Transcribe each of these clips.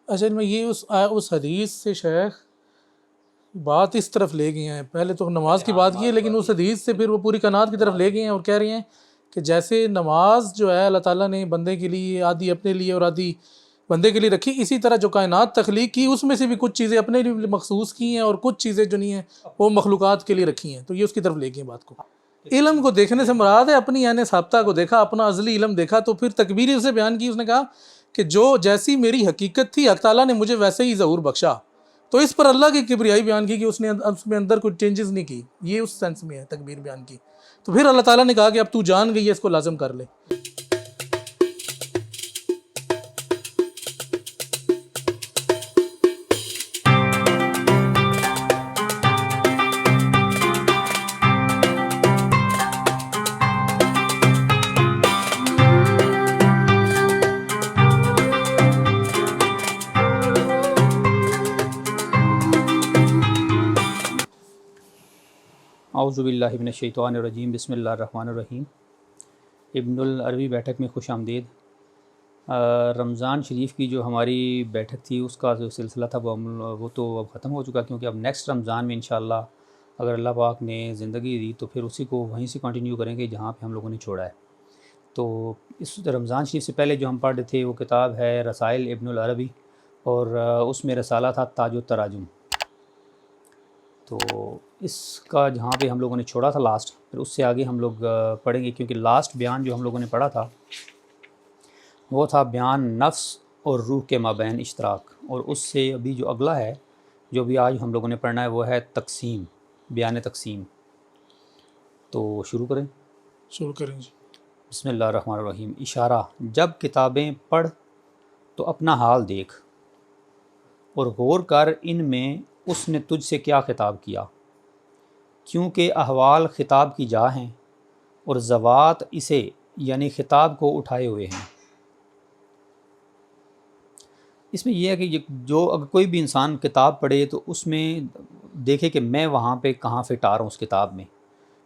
اصل میں یہ اس حدیث سے شیخ بات اس طرف لے گئے ہیں، پہلے تو نماز کی بات کی ہے لیکن اس حدیث سے پھر وہ پوری کائنات کی طرف لے گئے ہیں اور کہہ رہے ہیں کہ جیسے نماز جو ہے اللہ تعالیٰ نے بندے کے لیے آدھی اپنے لیے اور آدھی بندے کے لیے رکھی، اسی طرح جو کائنات تخلیق کی اس میں سے بھی کچھ چیزیں اپنے لیے مخصوص کی ہیں اور کچھ چیزیں جو نہیں ہیں وہ مخلوقات کے لیے رکھی ہیں، تو یہ اس کی طرف لے گئے بات کو۔ علم کو دیکھنے سے مراد ہے اپنی یعنی ثابتہ کو دیکھا، اپنا ازلی علم دیکھا، تو پھر تکبیر اسے بیان کی، اس نے کہا کہ جو جیسی میری حقیقت تھی حق تعالیٰ نے مجھے ویسے ہی ظہور بخشا، تو اس پر اللہ کی کبریائی بیان کی کہ اس نے اس میں اندر کوئی چینجز نہیں کی، یہ اس سینس میں ہے تکبیر بیان کی۔ تو پھر اللہ تعالیٰ نے کہا کہ اب تو جان گئی ہے، اس کو لازم کر لے۔ اعوذ باللہ من الشیطان الرجیم، بسم اللہ الرحمن الرحیم۔ ابن العربی بیٹھک میں خوش آمدید۔ رمضان شریف کی جو ہماری بیٹھک تھی اس کا جو سلسلہ تھا وہ تو اب ختم ہو چکا، کیونکہ اب نیکسٹ رمضان میں انشاءاللہ اگر اللہ پاک نے زندگی دی تو پھر اسی کو وہیں سے کنٹینیو کریں گے جہاں پہ ہم لوگوں نے چھوڑا ہے۔ تو اس رمضان شریف سے پہلے جو ہم پڑھ رہے تھے وہ کتاب ہے رسائل ابن العربی، اور اس میں رسالہ تھا تاج التراجم۔ تو اس کا جہاں پہ ہم لوگوں نے چھوڑا تھا لاسٹ، پھر اس سے آگے ہم لوگ پڑھیں گے، کیونکہ لاسٹ بیان جو ہم لوگوں نے پڑھا تھا وہ تھا بیان نفس اور روح کے مابین اشتراک، اور اس سے ابھی جو اگلا ہے جو بھی آج ہم لوگوں نے پڑھنا ہے وہ ہے تقسیم، بیان تقسیم۔ تو شروع کریں؟ شروع کریں جی۔ بسم اللہ الرحمن الرحیم۔ اشارہ: جب کتابیں پڑھ تو اپنا حال دیکھ اور غور کر ان میں اس نے تجھ سے کیا خطاب کیا، کیونکہ احوال خطاب کی جا ہیں اور ذوات اسے یعنی خطاب کو اٹھائے ہوئے ہیں۔ اس میں یہ ہے کہ جو اگر کوئی بھی انسان کتاب پڑھے تو اس میں دیکھے کہ میں وہاں پہ کہاں فٹ آ رہا ہوں اس کتاب میں،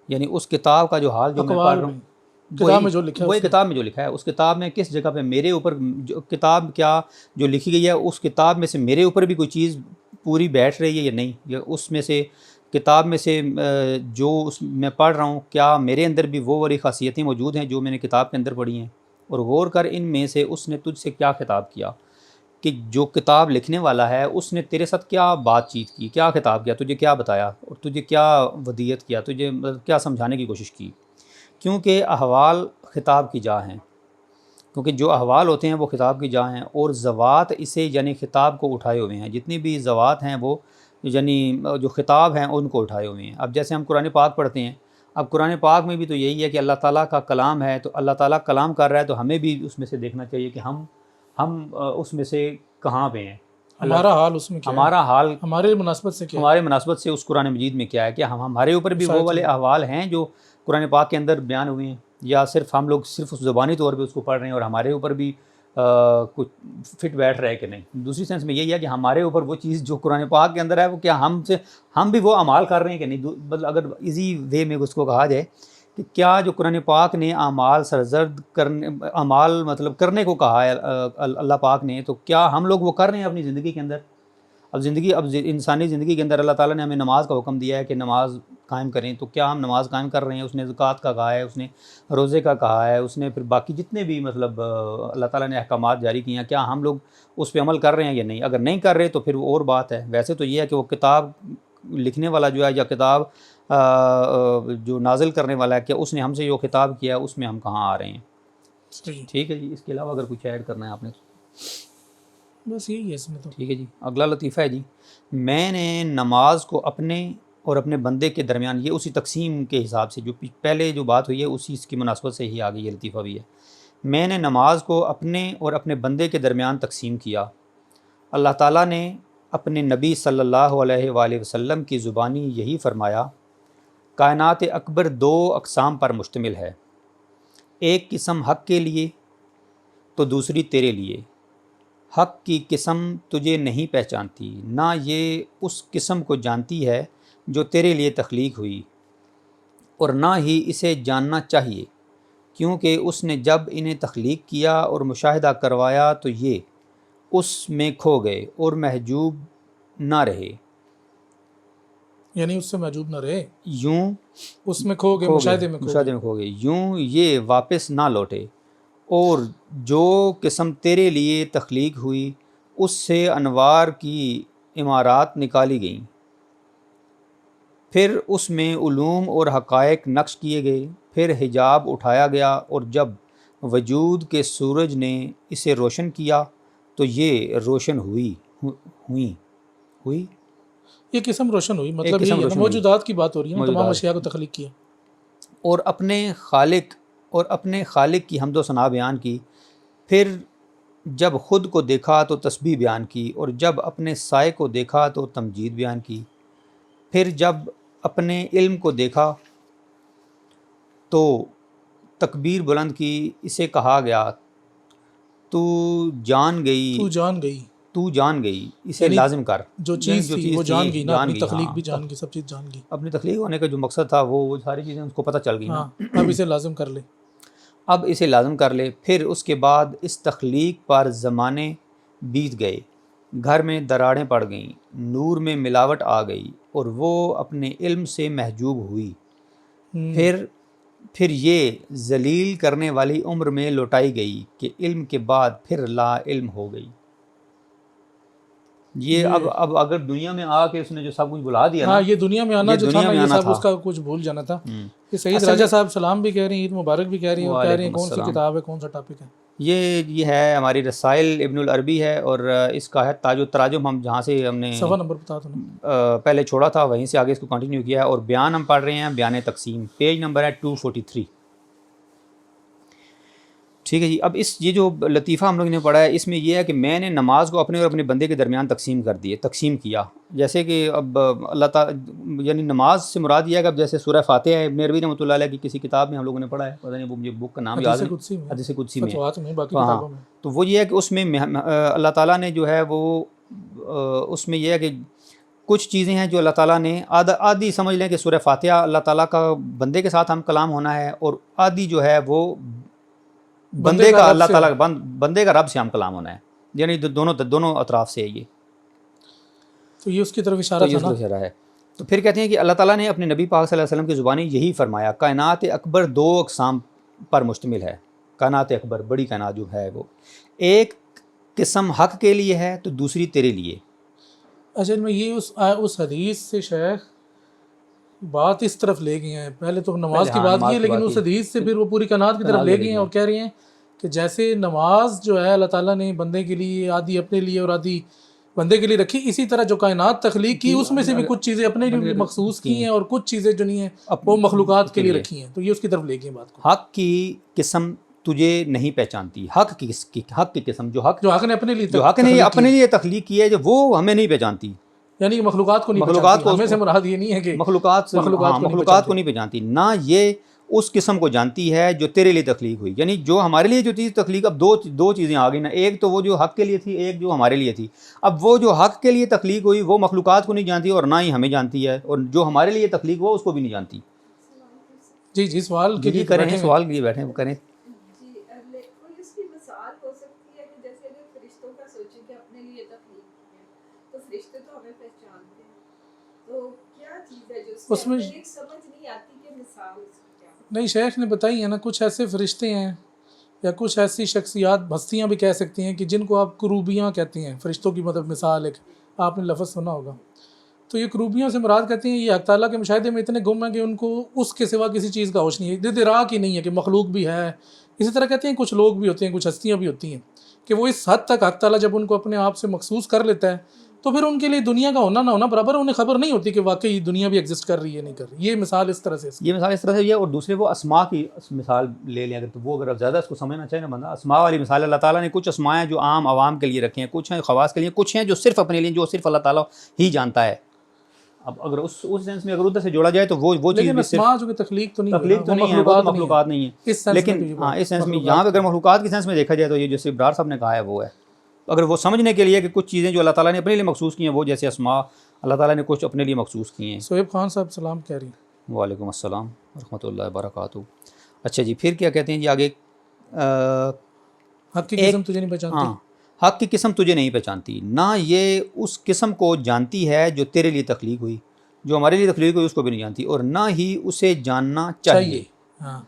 یعنی اس کتاب کا جو حال جو میں پڑھ رہا ہوں کتاب میں جو لکھا ہے، وہی کتاب میں جو لکھا ہے، اس کتاب میں کس جگہ پہ میرے اوپر جو کتاب کیا جو لکھی گئی ہے اس کتاب میں سے میرے اوپر بھی کوئی چیز پوری بیٹھ رہی ہے یا نہیں، یا اس میں سے کتاب میں سے جو میں پڑھ رہا ہوں کیا میرے اندر بھی وہ والی خاصیتیں موجود ہیں جو میں نے کتاب کے اندر پڑھی ہیں۔ اور غور کر ان میں سے اس نے تجھ سے کیا خطاب کیا، کہ جو کتاب لکھنے والا ہے اس نے تیرے ساتھ کیا بات چیت کی، کیا خطاب کیا، تجھے کیا بتایا اور تجھے کیا ودیت کیا، تجھے کیا سمجھانے کی کوشش کی۔ کیونکہ احوال خطاب کی جا ہیں، کیونکہ جو احوال ہوتے ہیں وہ خطاب کی جا ہیں، اور ذوات اسے یعنی خطاب کو اٹھائے ہوئے ہیں، جتنی بھی ذوات ہیں وہ یعنی جو خطاب ہیں ان کو اٹھائے ہوئے ہیں۔ اب جیسے ہم قرآن پاک پڑھتے ہیں، اب قرآن پاک میں بھی تو یہی ہے کہ اللہ تعالیٰ کا کلام ہے، تو اللہ تعالیٰ کلام کر رہا ہے تو ہمیں بھی اس میں سے دیکھنا چاہیے کہ ہم اس میں سے کہاں پہ ہیں، ہمارا حال اس میں کیا ہے، ہمارا حال ہمارے مناسبت سے کیا ہے، ہمارے مناسبت سے اس قرآن مجید میں کیا ہے، کہ ہمارے اوپر بھی وہ والے احوال ہیں جو قرآن پاک کے اندر بیان ہوئے ہیں، یا صرف ہم لوگ صرف اس زبانی طور پہ اس کو پڑھ رہے ہیں اور ہمارے اوپر بھی کچھ فٹ بیٹھ رہا ہے کہ نہیں۔ دوسری سینس میں یہی ہے کہ ہمارے اوپر وہ چیز جو قرآن پاک کے اندر ہے وہ کیا ہم بھی وہ اعمال کر رہے ہیں کہ نہیں۔ مطلب اگر ایزی وے میں اس کو کہا جائے کہ کیا جو قرآن پاک نے اعمال سرزد کرنے اعمال مطلب کرنے کو کہا ہے اللہ پاک نے، تو کیا ہم لوگ وہ کر رہے ہیں اپنی زندگی کے اندر؟ اب انسانی زندگی کے اندر اللہ تعالیٰ نے ہمیں نماز کا حکم دیا ہے کہ نماز قائم کریں، تو کیا ہم نماز قائم کر رہے ہیں؟ اس نے زکوٰۃ کا کہا ہے، اس نے روزے کا کہا ہے، اس نے پھر باقی جتنے بھی مطلب اللہ تعالیٰ نے احکامات جاری کیے ہیں، کیا ہم لوگ اس پہ عمل کر رہے ہیں یا نہیں؟ اگر نہیں کر رہے تو پھر وہ اور بات ہے۔ ویسے تو یہ ہے کہ وہ کتاب لکھنے والا جو ہے یا کتاب جو نازل کرنے والا ہے، کہ اس نے ہم سے جو خطاب کیا ہے اس میں ہم کہاں آ رہے ہیں۔ ٹھیک ہے جی، اس کے علاوہ اگر کچھ ایڈ کرنا ہے آپ نے بس یہی ہے اس میں تو۔ ٹھیک ہے جی۔ اگلا لطیفہ ہے جی، میں نے نماز کو اپنے اور اپنے بندے کے درمیان، یہ اسی تقسیم کے حساب سے جو پہلے جو بات ہوئی ہے اسی اس کی مناسبت سے ہی آگے یہ لطیفہ بھی ہے۔ میں نے نماز کو اپنے اور اپنے بندے کے درمیان تقسیم کیا۔ اللہ تعالیٰ نے اپنے نبی صلی اللہ علیہ وآلہ وسلم کی زبانی یہی فرمایا، کائنات اکبر دو اقسام پر مشتمل ہے، ایک قسم حق کے لیے تو دوسری تیرے لیے۔ حق کی قسم تجھے نہیں پہچانتی، نہ یہ اس قسم کو جانتی ہے جو تیرے لیے تخلیق ہوئی، اور نہ ہی اسے جاننا چاہیے، کیونکہ اس نے جب انہیں تخلیق کیا اور مشاہدہ کروایا تو یہ اس میں کھو گئے اور محجوب نہ رہے، یعنی اس سے محجوب نہ رہے، یوں اس میں کھو گئے، مشاہدے میں کھو گئے۔ مشاہدے میں کھو گئے، یوں یہ واپس نہ لوٹے، اور جو قسم تیرے لیے تخلیق ہوئی اس سے انوار کی عمارات نکالی گئیں، پھر اس میں علوم اور حقائق نقش کیے گئے، پھر حجاب اٹھایا گیا، اور جب وجود کے سورج نے اسے روشن کیا تو یہ روشن ہوئی یہ قسم روشن ہوئی، مطلب قسم یہ ہے نا، روشن ہوئی، موجودات کی بات ہو رہی ہے نا، تمام موجودات، اشیاء کو تخلیق کیا۔ اور اپنے خالق کی حمد و ثنا بیان کی، پھر جب خود کو دیکھا تو تسبیح بیان کی، اور جب اپنے سائے کو دیکھا تو تمجید بیان کی، پھر جب اپنے علم کو دیکھا تو تکبیر بلند کی، اسے کہا گیا تو جان گئی، اسے یعنی لازم کر، جو چیز تھی وہ جان گئی نا، اپنی تخلیق بھی ہاں، جان گئی، سب چیز جان گئی۔ اپنی تخلیق ہونے کا جو مقصد تھا وہ ساری چیزیں اس کو پتہ چل گئی نا۔ ہاں، اب اسے لازم کر لے۔ اب اسے لازم کر لے، پھر اس کے بعد اس تخلیق پر زمانے بیت گئے، گھر میں دراڑیں پڑ گئیں، نور میں ملاوٹ آ گئی، اور وہ اپنے علم سے محجوب ہوئی، پھر یہ ذلیل کرنے والی عمر میں لوٹائی گئی کہ علم کے بعد پھر لا علم ہو گئی۔ یہ اب اگر دنیا میں آ کے اس نے جو سب کچھ بلا دیا نا، ہاں، یہ دنیا میں آنا جو تھا نا، یہ سب اس کا کچھ بھول جانا تھا۔ یہ سعید راجہ صاحب سلام بھی کہہ رہی ہیں، عید مبارک بھی کہہ رہی ہیں، اور کہہ رہی ہیں کون سی کتاب ہے، کون سا ٹاپک ہے؟ یہ ہے ہماری رسائل ابن العربی ہے، اور اس کا ہے تاج و تراجم، ہم جہاں سے ہم نے صفحہ نمبر بتا دو نا۔ پہلے چھوڑا تھا وہیں سے آگے اس کو کنٹینیو کیا ہے، اور بیان ہم پڑھ رہے ہیں بیان تقسیم، پیج نمبر ہے 243۔ ٹھیک ہے جی۔ اب یہ جو لطیفہ ہم لوگ نے پڑھا ہے، اس میں یہ ہے کہ میں نے نماز کو اپنے اور اپنے بندے کے درمیان تقسیم کیا، جیسے کہ اب اللہ تعالیٰ، یعنی نماز سے مراد یہ ہے کہ اب جیسے سورہ فاتحہ ہے، ابن عربی رحمۃ اللہ علیہ کی کسی کتاب میں ہم لوگوں نے پڑھا ہے، پتہ نہیں وہ مجھے بک کا نام یاد نہیں، حدیث قدسی میں، فتوحات میں، باقی ہاں، کتابوں میں۔ تو وہ یہ ہے کہ اس میں اللہ تعالیٰ نے جو ہے وہ اس میں یہ ہے کہ کچھ چیزیں ہیں جو اللہ تعالیٰ نے آدھی سمجھ لیں کہ سورہ فاتحہ اللہ تعالیٰ کا بندے کے ساتھ ہم کلام ہونا ہے، اور آدھی جو ہے وہ بندے کا اللہ تعالیٰ بندے کا رب سے ہم کلام ہونا ہے، یعنی دونوں اطراف سے ہے یہ، تو یہ اس کی طرف اشارہ تھا نا۔ ہے۔ تو پھر کہتے ہیں کہ اللہ تعالیٰ نے اپنے نبی پاک صلی اللہ علیہ وسلم کی زبانی یہی فرمایا، کائنات اکبر 2 اقسام پر مشتمل ہے، کائنات اکبر بڑی کائنات جو ہے وہ ایک قسم حق کے لیے ہے تو دوسری تیرے لیے۔ اصل میں یہ اس حدیث سے شیخ بات اس طرف لے گئے ہیں، پہلے تو نماز کی بات کی ہے، لیکن اس حدیث سے پھر وہ پوری کائنات کی طرف لے گئے ہیں، اور کہہ رہے ہیں کہ جیسے نماز جو ہے اللہ تعالیٰ نے بندے کے لیے آدھی اپنے لیے اور آدھی بندے کے لیے رکھی، اسی طرح جو کائنات تخلیق کی اس میں سے بھی کچھ چیزیں اپنے لیے مخصوص کی ہیں، اور کچھ چیزیں جو نہیں ہیں وہ مخلوقات کے لیے رکھی ہیں، تو یہ اس کی طرف لے گئے بات کو۔ حق کی قسم تجھے نہیں پہچانتی، حق کی قسم جو حق نے اپنے لیے اپنے لیے تخلیق کی ہے، جو وہ ہمیں نہیں پہچانتی، یعنی کہ مخلوقات کو نہیں پہچانتی، ہمیں سے مراد یہ نہیں ہے کہ مخلوقات کو نہیں پہچانتی، نہ یہ اس قسم کو جانتی ہے جو تیرے لیے تخلیق ہوئی، یعنی جو ہمارے لیے جو چیز تخلیق، اب دو چیزیں آ گئی نا، ایک تو وہ جو حق کے لیے تھی، ایک جو ہمارے لیے تھی۔ اب وہ جو حق کے لیے تخلیق ہوئی وہ مخلوقات کو نہیں جانتی، اور نہ ہی ہمیں جانتی ہے، اور جو ہمارے لیے تخلیق ہوا اس کو بھی نہیں جانتی۔ جی سوال کے لیے کریں، سوال کے لیے بیٹھے کریں۔ اس میں نہیں، شیخ نے بتائی ہے نا، کچھ ایسے فرشتے ہیں یا کچھ ایسی شخصیات، ہستیاں بھی کہہ سکتی ہیں کہ جن کو آپ کروبیاں کہتے ہیں، فرشتوں کی مطلب مثال ایک آپ نے لفظ سنا ہوگا، تو یہ کروبیوں سے مراد کہتے ہیں یہ حق تعالیٰ کے مشاہدے میں اتنے گم ہیں کہ ان کو اس کے سوا کسی چیز کا ہوش نہیں ہے، ادراک ہی نہیں ہے کہ مخلوق بھی ہے۔ اسی طرح کہتے ہیں کچھ لوگ بھی ہوتے ہیں، کچھ ہستیاں بھی ہوتی ہیں کہ وہ اس حد تک حق تعالیٰ جب ان کو اپنے آپ سے مخصوص کر لیتا ہے تو پھر ان کے لیے دنیا کا ہونا نہ ہونا برابر، انہیں خبر نہیں ہوتی کہ واقعی دنیا بھی ایگزسٹ کر رہی ہے نہیں کر رہی۔ یہ مثال اس طرح سے ہے، اور دوسرے وہ اسماء کی مثال لے لیں، اگر تو وہ اگر زیادہ اس کو سمجھنا چاہے نا بندہ، اسماء والی مثال اللہ تعالیٰ نے کچھ اسماء ہیں جو عام عوام کے لیے رکھے ہیں، کچھ ہیں خواص کے لیے، کچھ ہیں جو صرف اپنے لیے، جو صرف اللہ تعالیٰ ہی جانتا ہے۔ اب اگر اس سینس میں اگر ادھر سے جوڑا جائے تو وہ چیز بھی اسماء جو کہ تخلیق تو نہیں ہے، مخلوقات نہیں ہے، لیکن ہاں اس سینس میں یہاں پہ اگر مخلوقات کی سینس میں دیکھا جائے تو یہ جیسے ابرار صاحب نے کہا ہے وہ ہے، اگر وہ سمجھنے کے لیے کہ کچھ چیزیں جو اللہ تعالیٰ نے اپنے لیے مخصوص کی ہیں، وہ جیسے اسماء اللہ تعالیٰ نے کچھ اپنے لیے مخصوص کی ہیں۔ سہیب خان صاحب سلام کہہ رہی ہیں۔ وعلیکم السلام ورحمۃ اللہ وبرکاتہ۔ اچھا جی، پھر کیا کہتے ہیں جی آگے؟ حق کی قسم تجھے نہیں پہچانتی۔ ہاں، حق کی قسم تجھے نہیں پہچانتی، نہ یہ اس قسم کو جانتی ہے جو تیرے لیے تخلیق ہوئی، جو ہمارے لیے تخلیق ہوئی اس کو بھی نہیں جانتی، اور نہ ہی اسے جاننا چاہیے. ہاں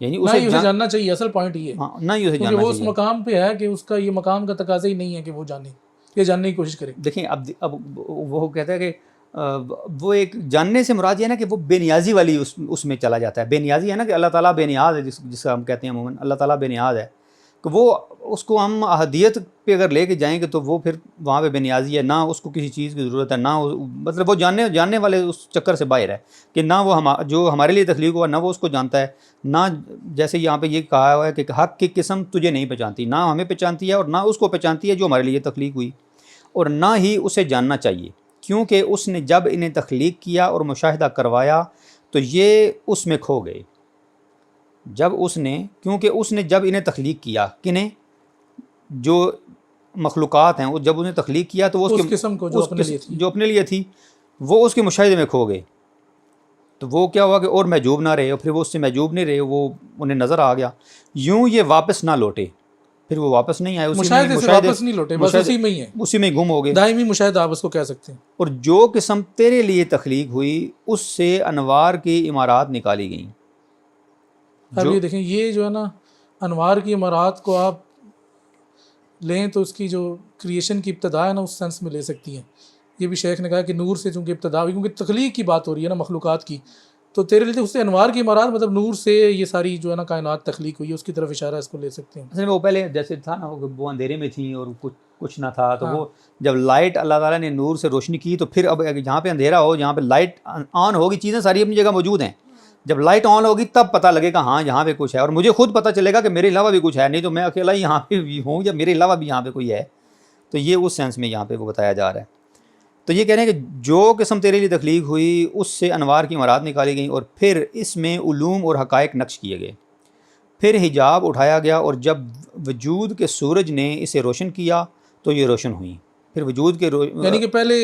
یعنی نہ ہی اسے جاننا چاہیے، اصل پوائنٹ یہ ہے. ہاں نہ ہی اسے کیونکہ جاننا وہ اس چاہیے. مقام پہ ہے کہ اس کا یہ مقام کا تقاضا ہی نہیں ہے کہ وہ جانے، یہ جاننے کی کوشش کرے. دیکھیں اب وہ کہتا ہے کہ وہ ایک جاننے سے مراد یہ ہے نا کہ وہ بے نیازی والی اس میں چلا جاتا ہے. بے نیازی ہے نا کہ اللہ تعالیٰ بے نیاز ہے، جس کا ہم کہتے ہیں عموماً اللہ تعالیٰ بے نیاز ہے، کہ وہ اس کو ہم احدیت پہ اگر لے کے جائیں گے تو وہ پھر وہاں پہ بے نیازی ہے، نہ اس کو کسی چیز کی ضرورت ہے، نہ مطلب وہ جاننے والے اس چکر سے باہر ہے کہ نہ وہ جو ہمارے لیے تخلیق ہوا نہ وہ اس کو جانتا ہے، نہ جیسے یہاں پہ یہ کہا ہوا ہے کہ حق کی قسم تجھے نہیں پہچانتی، نہ ہمیں پہچانتی ہے اور نہ اس کو پہچانتی ہے جو ہمارے لیے تخلیق ہوئی، اور نہ ہی اسے جاننا چاہیے، کیونکہ اس نے جب انہیں تخلیق کیا اور مشاہدہ کروایا تو یہ اس میں کھو گئے. کیونکہ اس نے جب انہیں تخلیق کیا، کنہیں؟ جو مخلوقات ہیں، وہ جب انہیں تخلیق کیا تو وہ اس قسم کو جو اپنے لیے تھی وہ اس کے مشاہدے میں کھو گئے. تو وہ کیا ہوا کہ اور محجوب نہ رہے، اور پھر وہ اس سے محجوب نہیں رہے، وہ انہیں نظر آ گیا. یوں یہ واپس نہ لوٹے، پھر وہ واپس نہیں آئے، مشاہدے سے واپس نہیں لوٹے، بس اسی میں ہی ہے، اسی میں گم ہو گئے. دائمی مشاہدہ آپ اس کو کہہ سکتے ہیں. اور جو قسم تیرے لیے تخلیق ہوئی اس سے انوار کی عمارات نکالی گئیں. اب یہ دیکھیں، یہ جو ہے نا انوار کی عمارات کو آپ لیں تو اس کی جو کریشن کی ابتدا ہے نا اس سینس میں لے سکتی ہیں. یہ بھی شیخ نے کہا کہ نور سے چونکہ ابتدا ہوئی، کیونکہ تخلیق کی بات ہو رہی ہے نا مخلوقات کی، تو تیرے لیے اس سے انوار کی عمارات مطلب نور سے یہ ساری جو ہے نا کائنات تخلیق ہوئی ہے، اس کی طرف اشارہ اس کو لے سکتے ہیں. اصل میں وہ پہلے جیسے تھا نا وہ اندھیرے میں تھیں اور کچھ نہ تھا، تو وہ جب لائٹ اللہ تعالیٰ نے نور سے روشنی کی تو پھر اب جہاں پہ اندھیرا ہو، جہاں پہ لائٹ آن ہوگی، چیزیں ساری اپنی جگہ موجود ہیں. جب لائٹ آن ہوگی تب پتہ لگے گا ہاں یہاں پہ کچھ ہے، اور مجھے خود پتہ چلے گا کہ میرے علاوہ بھی کچھ ہے، نہیں تو میں اکیلا ہی یہاں پہ ہوں یا میرے علاوہ بھی یہاں پہ کوئی ہے. تو یہ اس سینس میں یہاں پہ وہ بتایا جا رہا ہے. تو یہ کہہ رہے ہیں کہ جو قسم تیرے لیے تخلیق ہوئی اس سے انوار کی عمارات نکالی گئیں، اور پھر اس میں علوم اور حقائق نقش کیے گئے. پھر حجاب اٹھایا گیا، اور جب وجود کے سورج نے اسے روشن کیا تو یہ روشن ہوئیں. پھر وجود کے یعنی کہ پہلے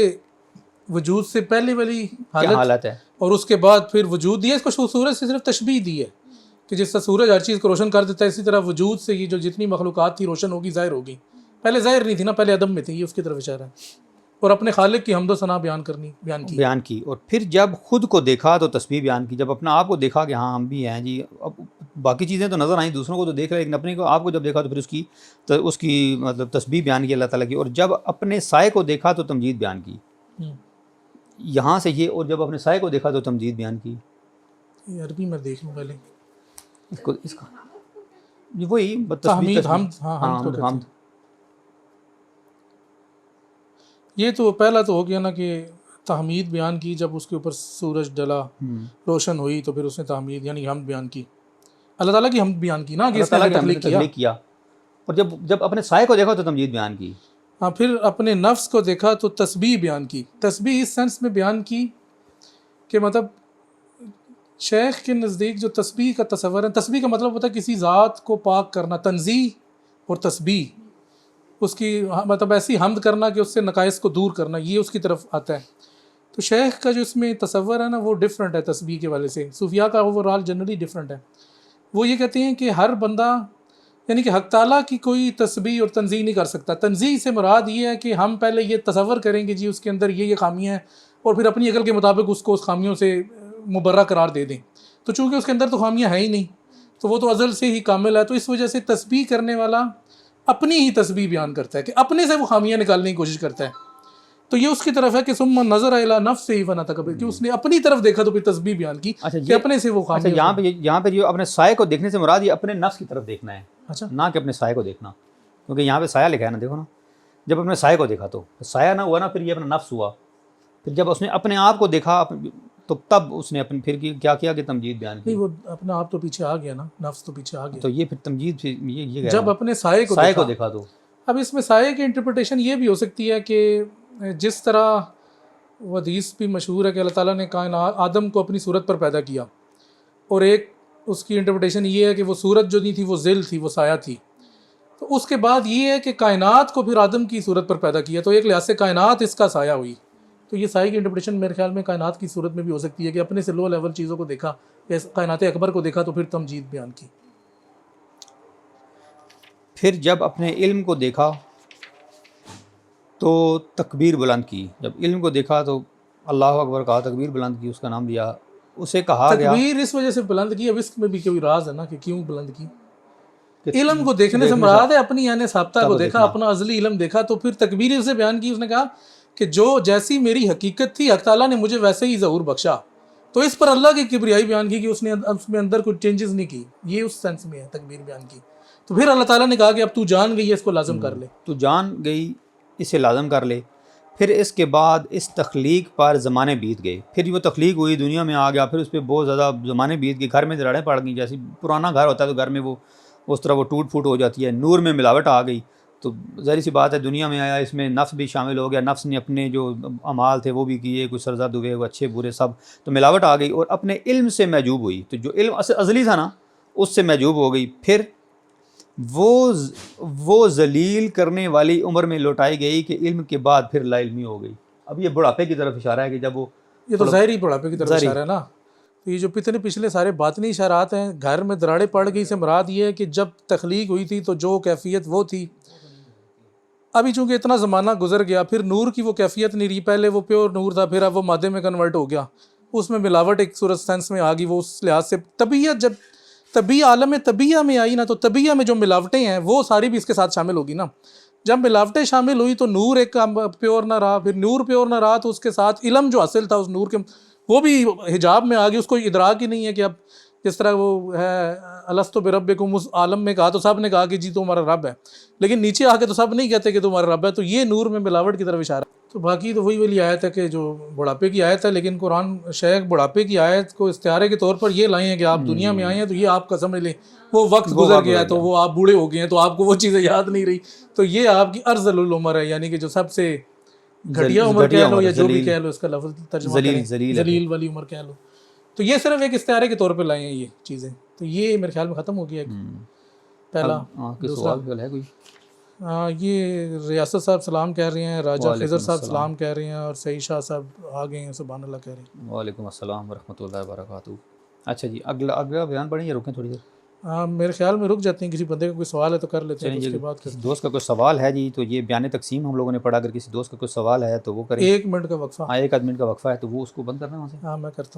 وجود سے پہلے والی حالت ہے، اور اس کے بعد پھر وجود دیا. اس کو سورج سے صرف تشبیہ دی ہے کہ جس طرح سورج ہر چیز کو روشن کر دیتا ہے، اسی طرح وجود سے یہ جو جتنی مخلوقات تھی روشن ہوگی، ظاہر ہوگی. پہلے ظاہر نہیں تھی نا، پہلے عدم میں تھی. یہ اس کی طرف اشارہ ہے. اور اپنے خالق کی حمد و ثنا بیان کی. اور پھر جب خود کو دیکھا تو تسبیح بیان کی. جب اپنا آپ کو دیکھا کہ ہاں ہم بھی ہیں جی. اب باقی چیزیں تو نظر آئیں، دوسروں کو تو دیکھ رہے، لیکن اپنے کو آپ کو جب دیکھا تو پھر اس کی مطلب تسبیح بیان کی اللہ تعالیٰ کی. اور جب اپنے سائے کو دیکھا تو تمجید بیان کی. یہاں سے یہ، اور جب اپنے سائے کو دیکھا تو تمجید بیان کی. عربی میں دیکھ لوں پہلے اس کا وہی تحمید، حمد. یہ تو پہلا تو ہو گیا نا کہ تحمید بیان کی، جب اس کے اوپر سورج ڈلا روشن ہوئی تو پھر اس نے تحمید یعنی حمد بیان کی، اللہ تعالیٰ کی حمد بیان کی نا کہ اس نے تخلیق کیا. اور جب اپنے سائے کو دیکھا تو تمجید بیان کی. ہاں، پھر اپنے نفس کو دیکھا تو تسبیح بیان کی. تسبیح اس سینس میں بیان کی کہ مطلب شیخ کے نزدیک جو تسبیح کا تصور ہے، تسبیح کا مطلب ہوتا ہے کسی ذات کو پاک کرنا، تنزیہ اور تسبیح، اس کی مطلب ایسی حمد کرنا کہ اس سے نقائص کو دور کرنا، یہ اس کی طرف آتا ہے. تو شیخ کا جو اس میں تصور ہے نا وہ ڈیفرنٹ ہے تسبیح کے والے سے. صوفیاء کا اوورآل جنرلی ڈیفرنٹ ہے. وہ یہ کہتے ہیں کہ ہر بندہ یعنی کہ حق تعالیٰ کی کوئی تسبیح اور تنزیہ نہیں کر سکتا. تنزیہ سے مراد یہ ہے کہ ہم پہلے یہ تصور کریں کہ جی اس کے اندر یہ خامیاں ہیں، اور پھر اپنی عقل کے مطابق اس کو اس خامیوں سے مبرہ قرار دے دیں. تو چونکہ اس کے اندر تو خامیاں ہیں ہی نہیں، تو وہ تو ازل سے ہی کامل ہے. تو اس وجہ سے تسبیح کرنے والا اپنی ہی تسبیح بیان کرتا ہے کہ اپنے سے وہ خامیاں نکالنے کی کوشش کرتا ہے. تو یہ اس کی طرف ہے کہ ثم نظر الی نفسہ فنطق، کہ اس نے اپنی طرف دیکھا تو پھر تسبیح بیان کی کہ اپنے سے وہ خامیاں. یہاں پہ جو اپنے سائے کو دیکھنے سے مراد یہ اپنے نفس کی طرف دیکھنا ہے، نہ کہ اپنے سائے کو دیکھنا. کیونکہ یہاں پہ سایہ لکھا ہے نا، دیکھو نا، جب اپنے سائے کو دیکھا تو سایہ نہ ہوا نا، پھر یہ اپنا نفس ہوا. پھر جب اس نے اپنے آپ کو دیکھا تو تب اس نے پھر کیا کیا کہ تمجید بیان کی. نہیں، وہ اپنا آپ تو پیچھے آ گیا نا، نفس تو پیچھے آ گیا. تو یہ پھر تمجید یہ جب اپنے سائے کو دیکھا تو. اب اس میں سائے کی انٹرپریٹیشن یہ بھی ہو سکتی ہے کہ جس طرح وہ حدیث بھی مشہور ہے کہ اللہ تعالیٰ نے کائنات آدم کو اپنی صورت پر پیدا کیا، اور ایک اس کی انٹرپریٹیشن یہ ہے کہ وہ صورت جو نہیں تھی وہ ظل تھی، وہ سایہ تھی. تو اس کے بعد یہ ہے کہ کائنات کو پھر آدم کی صورت پر پیدا کیا، تو ایک لحاظ سے کائنات اس کا سایہ ہوئی. تو یہ سائے کی انٹرپریٹیشن میرے خیال میں کائنات کی صورت میں بھی ہو سکتی ہے کہ اپنے سے لو لیول چیزوں کو دیکھا، کائنات اکبر کو دیکھا تو پھر تمجید بیان کی. پھر جب اپنے علم کو دیکھا تو تکبیر بلند کی، جب علم کو دیکھا تو اللہ اکبر کہا، تکبیر بلند کی، اس کا نام لیا، اسے کہا گیا تکبیر اس وجہ سے بلند کی، اب اس میں بھی کوئی راز ہے نا کہ کیوں بلند کی. کہ علم کو دیکھنے سے مراد ہے اپنی یعنی ثابتہ کو دیکھا، اپنا ازلی علم دیکھا، تو پھر تکبیر اسے بیان کی. اس نے کہا کہ جو جیسی میری حقیقت تھی حق تعالیٰ نے مجھے ویسے ہی ظہور بخشا. تو اس پر اللہ کی کبریائی بیان کی کہ اس نے اس میں اندر کوئی چینجز نہیں کی. یہ اس سینس میں ہے تکبیر بیان کی. تو پھر اللہ تعالیٰ نے کہا کہ اب تو جان گئی ہے، اس کو لازم کر لے. تو جان گئی، اسے لازم کر لے. پھر اس کے بعد اس تخلیق پر زمانے بیت گئے، پھر وہ تخلیق ہوئی، دنیا میں آ گیا، پھر اس پہ بہت زیادہ زمانے بیت گئے، گھر میں دراڑیں پڑ گئیں. جیسے پرانا گھر ہوتا ہے تو گھر میں وہ اس طرح وہ ٹوٹ پھوٹ ہو جاتی ہے. نور میں ملاوٹ آ گئی، تو ظاہر سی بات ہے دنیا میں آیا، اس میں نفس بھی شامل ہو گیا، نفس نے اپنے جو اعمال تھے وہ بھی کیے، کوئی سرزد ہوئے، وہ اچھے برے سب، تو ملاوٹ آ گئی اور اپنے علم سے محجوب ہوئی. تو جو علم ازلی تھا نا اس سے محجوب ہو گئی. پھر وہ ذلیل کرنے والی عمر میں لوٹائی گئی کہ علم کے بعد پھر لا علمی ہو گئی. اب یہ بڑھاپے کی طرف اشارہ ہے کہ جب وہ، یہ تو ظاہری بڑھاپے کی طرف اشارہ ہے نا. تو یہ جو پچھلے سارے باطنی اشارات ہیں، گھر میں دراڑیں پڑ گئی سے مراد یہ ہے کہ جب تخلیق ہوئی تھی تو جو کیفیت وہ تھی، ابھی چونکہ اتنا زمانہ گزر گیا، پھر نور کی وہ کیفیت نہیں رہی. پہلے وہ پیور نور تھا، پھر اب وہ مادے میں کنورٹ ہو گیا، اس میں ملاوٹ ایک صورت سینس میں آ گئی. وہ اس لحاظ سے طبیعت، جب عالم طبیعہ میں آئی نا، تو طبیعہ میں جو ملاوٹیں ہیں وہ ساری بھی اس کے ساتھ شامل ہوگی نا. جب ملاوٹیں شامل ہوئی تو نور ایک پیور نہ رہا، پھر نور پیور نہ رہا تو اس کے ساتھ علم جو حاصل تھا اس نور کے، وہ بھی حجاب میں آ گئی. اس کو ادراک ہی نہیں ہے کہ اب جس طرح وہ ہے الستو بربکم، اس عالم میں کہا تو سب نے کہا کہ جی تو ہمارا رب ہے، لیکن نیچے آ کے تو سب نہیں کہتے کہ تمہارا رب ہے. تو یہ نور میں ملاوٹ کی طرف اشارہ. تو باقی تو وہی والی آیت ہے کہ جو بڑھاپے کی آیت ہے، لیکن قرآن شیخ بڑھاپے کی آیت کو استعارے کے طور پر یہ لائے ہیں کہ آپ دنیا میں آئے ہیں تو یہ آپ کا سمجھ لیں وہ وقت گزر گیا ہے، تو وہ آپ بوڑھے ہو گئے ہیں تو آپ کو وہ چیزیں یاد نہیں رہی، تو یہ آپ کی ارذل العمر ہے، یعنی کہ جو سب سے گھٹیا عمر کہہ لو یا جو بھی کہہ لو، اس کا لفظ ترجمہ کریں ذلیل والی عمر کہہ لو. تو یہ صرف ایک استعارے کے طور پہ لائے ہیں یہ چیزیں. تو یہ میرے خیال میں ختم ہو گیا پہلا. سوال ہے کوئی؟ یہ ریاست صاحب سلام کہہ رہے ہیں، راجہ خضر صاحب سلام کہہ رہے ہیں، اور سعید شاہ صاحب آ گئے ہیں، سبحان اللہ کہہ رہے ہیں. وعلیکم السلام ورحمۃ اللہ وبرکاتہ. اچھا جی، اگلا بیان پڑھیں یا رکیں تھوڑی دیر؟ میرے خیال میں رک جاتے ہیں. کسی بندے کا کوئی سوال ہے تو کر لیتے ہیں، اس کے بعد کسی دوست کا کوئی سوال ہے جی تو یہ بیان تقسیم ہم لوگوں نے پڑھا. اگر کسی دوست کا کوئی سوال ہے تو وہ کریں. 1 منٹ کا وقفہ. 1 آدھ منٹ کا وقفہ ہے تو وہ اس کو بند کرنا ہے وہاں سے. میں کرتا ہوں.